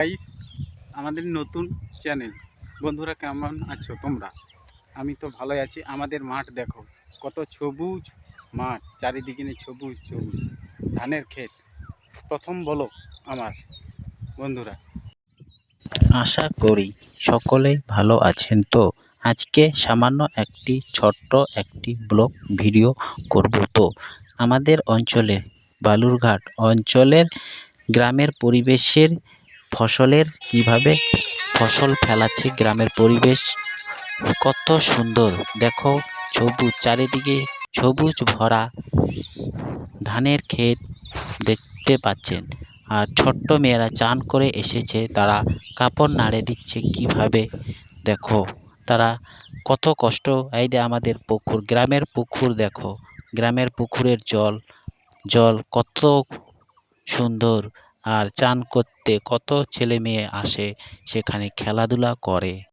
Guys, আমাদের নতুন channel. বন্ধুরা, কেমন আছো তোমরা? আমি তো ভালোই আছি। আমাদের মাঠ দেখো, কত সবুজ মাঠ, চারিদিকে সবুজ সবুজ ধানের ক্ষেত। প্রথম বলো আমার বন্ধুরা। আশা করি সকলেই ভালো আছেন। তো আজকে সামান্য একটি ব্লগ ভিডিও করব। তো আমাদের অঞ্চলের বালুরঘাট অঞ্চলের গ্রামের পরিবেশের ফসলের কিভাবে ফসল ফেলাচ্ছে, গ্রামের পরিবেশ কত সুন্দর দেখো, সবুজ চারিদিকে, সবুজ ভরা ধানের ক্ষেত দেখতে পাচ্ছেন। আর ছোট্ট মেয়েরা চান করে এসেছে, তারা কাপড় নাড়ে দিচ্ছে কিভাবে দেখো, তারা কত কষ্ট। এই যে আমাদের পুকুর, গ্রামের পুকুর দেখো, গ্রামের পুকুরের জল জল কত সুন্দর। আর চান করতে কত ছেলে মেয়ে আসে, সেখানে খেলাধুলা করে।